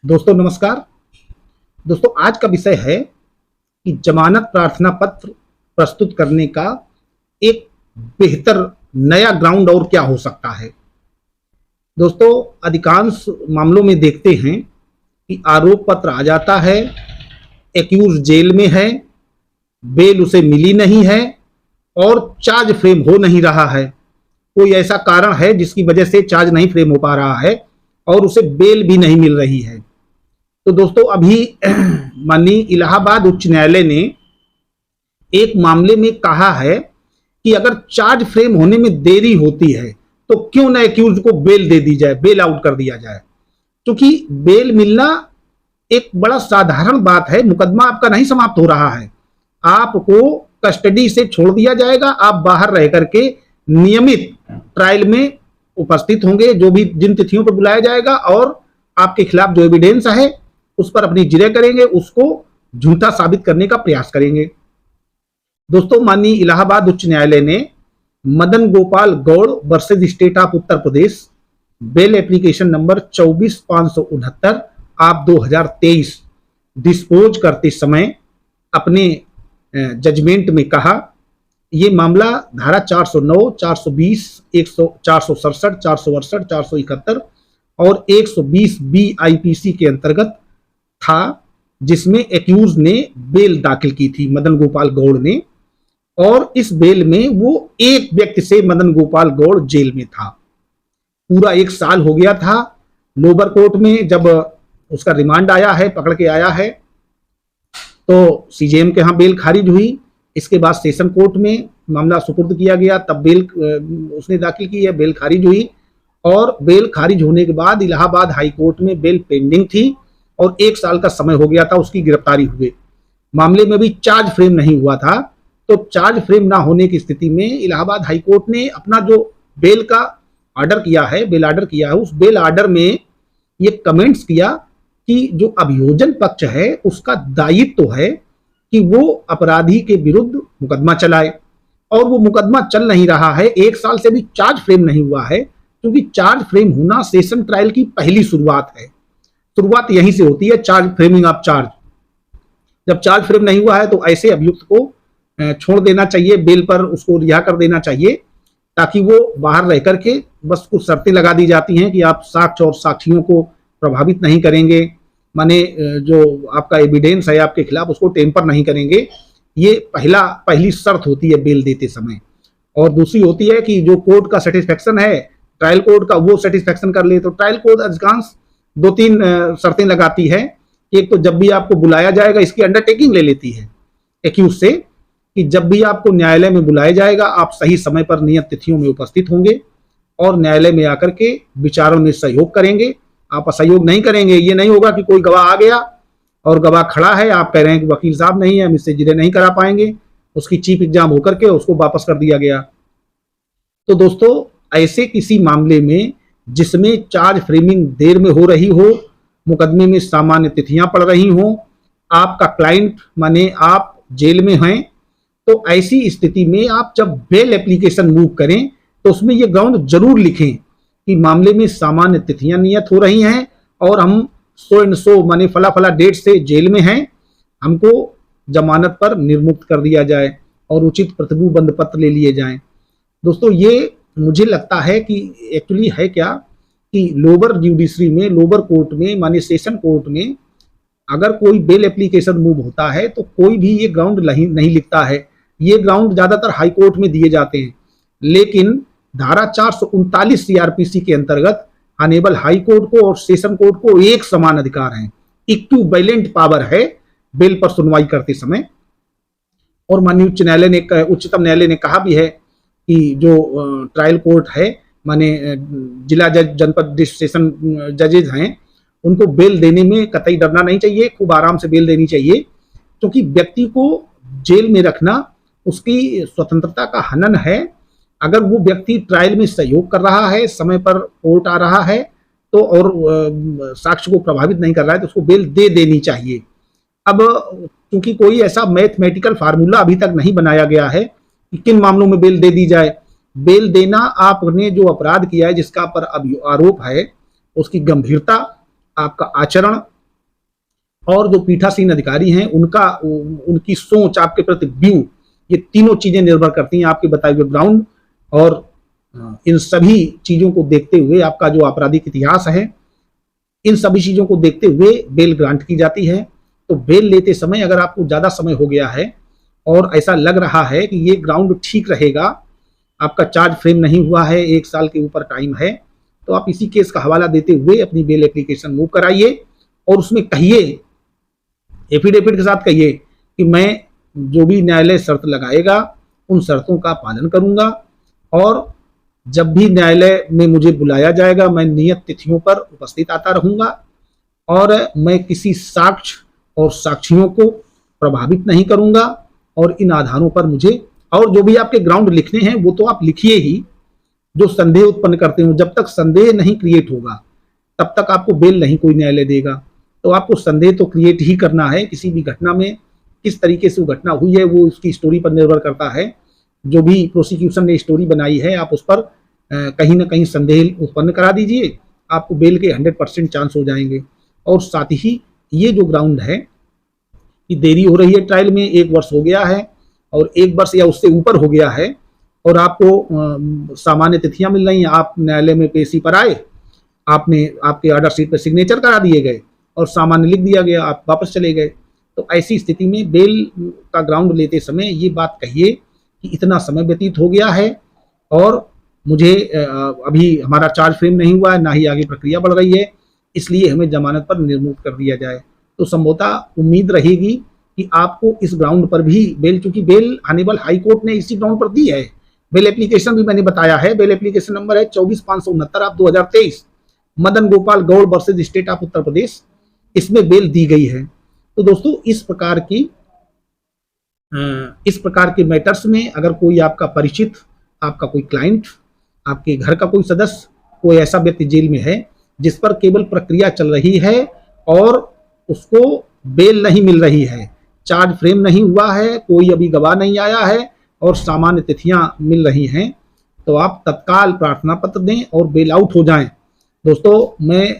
दोस्तों नमस्कार। दोस्तों आज का विषय है कि जमानत प्रार्थना पत्र प्रस्तुत करने का एक बेहतर नया ग्राउंड और क्या हो सकता है। दोस्तों अधिकांश मामलों में देखते हैं कि आरोप पत्र आ जाता है, एक्यूज जेल में है, बेल उसे मिली नहीं है और चार्ज फ्रेम हो नहीं रहा है। कोई ऐसा कारण है जिसकी वजह से चार्ज नहीं फ्रेम हो पा रहा है और उसे बेल भी नहीं मिल रही है। तो दोस्तों अभी माननीय इलाहाबाद उच्च न्यायालय ने एक मामले में कहा है कि अगर चार्ज फ्रेम होने में देरी होती है तो क्यों न एक्यूज को बेल दे दी जाए, बेल आउट कर दिया जाए। क्योंकि बेल मिलना एक बड़ा साधारण बात है, मुकदमा आपका नहीं समाप्त हो रहा है, आपको कस्टडी से छोड़ दिया जाएगा, आप बाहर रह करके नियमित ट्रायल में उपस्थित होंगे, जो भी जिन तिथियों पर बुलाया जाएगा, और आपके खिलाफ जो एविडेंस है उस पर अपनी जिरह करेंगे, उसको झूठा साबित करने का प्रयास करेंगे। दोस्तों माननीय इलाहाबाद उच्च न्यायालय ने Madan Gopal Gaur versus state of Uttar Pradesh bail application number 24,569 आप 2023 डिस्पोज करते समय अपने जजमेंट में कहा, ये मामला धारा 409, 420, 467, 468, 471 और 120 बी आईपीसी के अंतर्गत था, जिसमें एक्यूज ने बेल दाखिल की थी मदन गोपाल गौड़ ने, और इस बेल में वो एक व्यक्ति से मदन गोपाल गौड़ जेल में था। पूरा 1 साल हो गया था। लोअर कोर्ट में जब उसका रिमांड आया है, पकड़ के आया है, तो सीजेएम के यहाँ बेल खारिज हुई। इसके बाद सेशन कोर्ट में मामला सुपुर्द किया गया, तब बेल उसने दाखिल की है, बेल खारिज हुई, और बेल खारिज होने के बाद इलाहाबाद हाई कोर्ट में बेल पेंडिंग थी और 1 साल का समय हो गया था उसकी गिरफ्तारी हुए। मामले में भी चार्ज फ्रेम नहीं हुआ था, तो चार्ज फ्रेम ना होने की स्थिति में इलाहाबाद हाई कोर्ट ने अपना जो बेल का ऑर्डर किया है, बेल ऑर्डर किया है, उस बेल ऑर्डर में ये कमेंट्स किया कि जो अभियोजन पक्ष है उसका दायित्व तो है कि वो अपराधी के विरुद्ध मुकदमा चलाए, और वो मुकदमा चल नहीं रहा है, 1 साल से भी चार्ज फ्रेम नहीं हुआ है। क्योंकि चार्ज फ्रेम होना सेशन ट्रायल की पहली शुरुआत है, शुरुआत यहीं से होती है, चार्ज फ्रेमिंग ऑफ चार्ज। जब चार्ज फ्रेम नहीं हुआ है तो ऐसे अभियुक्त को छोड़ देना चाहिए, बेल पर उसको रिहा कर देना चाहिए, ताकि वो बाहर रह करके, बस कुछ शर्तें लगा दी जाती हैं कि आप साक्ष्य और साक्षियों को प्रभावित नहीं करेंगे, माने जो आपका एविडेंस है आपके खिलाफ उसको टेम्पर नहीं करेंगे। ये पहली शर्त होती है बेल देते समय। और दूसरी होती है कि जो कोर्ट का सेटिस्फेक्शन है, ट्रायल कोर्ट का, वो सेटिस्फेक्शन कर ले। तो ट्रायल कोर्ट अधिकांश 2-3 शर्तें लगाती है। एक तो जब भी आपको बुलाया जाएगा, इसकी अंडरटेकिंग ले लेती है एक्यूज से कि जब भी आपको न्यायालय में बुलाया जाएगा आप सही समय पर नियत तिथियों में उपस्थित होंगे और न्यायालय में आकर के विचारों में सहयोग करेंगे। आप असहयोग नहीं करेंगे। ये नहीं होगा कि कोई गवाह आ गया और गवाह खड़ा है, आप कह रहे हैं कि वकील साहब नहीं है, हम इससे जिरह नहीं करा पाएंगे, उसकी चीफ एग्जाम होकर के उसको वापस कर दिया गया। तो दोस्तों ऐसे किसी मामले में जिसमें चार्ज फ्रेमिंग देर में हो रही हो, मुकदमे में सामान्य तिथियां पड़ रही हो, आपका क्लाइंट माने आप जेल में हैं, तो ऐसी स्थिति में आप जब बेल एप्लीकेशन मूव करें तो उसमें यह ग्राउंड जरूर लिखें कि मामले में सामान्य तिथियां नियत हो रही हैं और हम सो एंड सो माने फला फला डेट से जेल में हैं, हमको जमानत पर निर्मुक्त कर दिया जाए और उचित प्रतिबंध पत्र ले लिए जाएं। दोस्तों ये मुझे लगता है कि एक्चुअली है क्या कि लोअर जुडिशरी में, लोअर कोर्ट में माने सेशन कोर्ट में अगर कोई बेल एप्लीकेशन मूव होता है तो कोई भी ये ग्राउंड नहीं लिखता है। ये ग्राउंड ज्यादातर हाई कोर्ट में दिए जाते हैं, लेकिन धारा 439 सीआरपीसी के अंतर्गत अनेबल हाई कोर्ट को और सेशन कोर्ट को एक समान अधिकार है, इक्विवेलेंट पावर है बेल पर सुनवाई करते समय। और माननीय उच्चतम न्यायालय ने कहा भी है कि जो ट्रायल कोर्ट है माने जिला जज, जनपद सेशन जजेज हैं, उनको बेल देने में कतई डरना नहीं चाहिए, खूब आराम से बेल देनी चाहिए। क्योंकि व्यक्ति को जेल में रखना उसकी स्वतंत्रता का हनन है। अगर वो व्यक्ति ट्रायल में सहयोग कर रहा है, समय पर कोर्ट आ रहा है तो और साक्ष्य को प्रभावित नहीं कर रहा है, तो उसको बेल दे देनी चाहिए। अब क्योंकि कोई ऐसा मैथमेटिकल फार्मूला अभी तक नहीं बनाया गया है कि किन मामलों में बेल दे दी जाए। बेल देना आपने जो अपराध किया है, जिसका पर आरोप है, उसकी गंभीरता आपका आचरण और जो पीठासीन अधिकारी हैं उनकी सोच, आपके प्रति व्यू, ये तीनों चीजें निर्भर करती हैं आपके बताए हुए ग्राउंड। और इन सभी चीजों को देखते हुए आपका जो आपराधिक इतिहास है, इन सभी चीजों को देखते हुए बेल ग्रांट की जाती है। तो बेल लेते समय अगर आपको ज्यादा समय हो गया है और ऐसा लग रहा है कि ये ग्राउंड ठीक रहेगा, आपका चार्ज फ्रेम नहीं हुआ है, 1 साल के ऊपर टाइम है, तो आप इसी केस का हवाला देते हुए अपनी बेल एप्लीकेशन मूव कराइए और उसमें कहिए, एफिडेविट के साथ कहिए कि मैं जो भी न्यायालय शर्त लगाएगा उन शर्तों का पालन करूंगा और जब भी न्यायालय में मुझे बुलाया जाएगा मैं नियत तिथियों पर उपस्थित आता रहूंगा और मैं किसी साक्ष्य और साक्षियों को प्रभावित नहीं करूंगा और इन आधारों पर मुझे, और जो भी आपके ग्राउंड लिखने हैं वो तो आप लिखिए ही जो संदेह उत्पन्न करते हो। जब तक संदेह नहीं क्रिएट होगा तब तक आपको बेल नहीं कोई न्यायालय देगा। तो आपको संदेह तो क्रिएट ही करना है। किसी भी घटना में किस तरीके से वो घटना हुई है वो उसकी स्टोरी पर निर्भर करता है। जो भी प्रोसिक्यूशन ने स्टोरी बनाई है आप उस पर कहीं ना कहीं संदेह उत्पन्न करा दीजिए, आपको बेल के 100% चांस हो जाएंगे। और साथ ही ये जो ग्राउंड है कि देरी हो रही है ट्रायल में, 1 वर्ष हो गया है और 1 वर्ष या उससे ऊपर हो गया है और आपको सामान्य तिथियां मिल रही हैं, आप न्यायालय में पेशी पर आए, आपने आपके ऑर्डर शीट पर सिग्नेचर करा दिए गए और सामान्य लिख दिया गया, आप वापस चले गए। तो ऐसी स्थिति में बेल का ग्राउंड लेते समय ये बात कहिए कि इतना समय व्यतीत हो गया है और मुझे अभी हमारा चार्ज फ्रेम नहीं हुआ है, ना ही आगे प्रक्रिया बढ़ रही है, इसलिए हमें जमानत पर निर्मुक्त कर दिया जाए। तो संभवतः उम्मीद रहेगी कि आपको इस ग्राउंड पर भी बेल, चूंकि बेल हनीबल हाई कोर्ट ने इसी ग्राउंड पर दी है, बेल एप्लीकेशन भी मैंने बताया है, बेल एप्लीकेशन नंबर है 24,569 आप 2023, Madan Gopal Gaur versus state of Uttar Pradesh, इसमें बेल दी गई है। तो दोस्तों इस प्रकार के मैटर्स में अगर कोई आपका परिचित, आपका कोई क्लाइंट, आपके घर का कोई सदस्य, कोई ऐसा व्यक्ति जेल में है जिस पर केवल प्रक्रिया चल रही है और उसको बेल नहीं मिल रही है, चार्ज फ्रेम नहीं हुआ है, कोई अभी गवाह नहीं आया है और सामान्य तिथियां मिल रही हैं, तो आप तत्काल प्रार्थना पत्र दें और बेल आउट हो जाएं। दोस्तों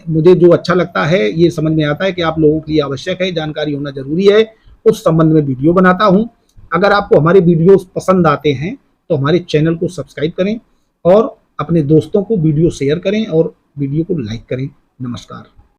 मुझे जो अच्छा लगता है, ये समझ में आता है कि आप लोगों के लिए आवश्यक है, जानकारी होना जरूरी है, उस संबंध में वीडियो बनाता हूं। अगर आपको हमारे वीडियोस पसंद आते हैं तो हमारे चैनल को सब्सक्राइब करें और अपने दोस्तों को वीडियो शेयर करें और वीडियो को लाइक करें। नमस्कार।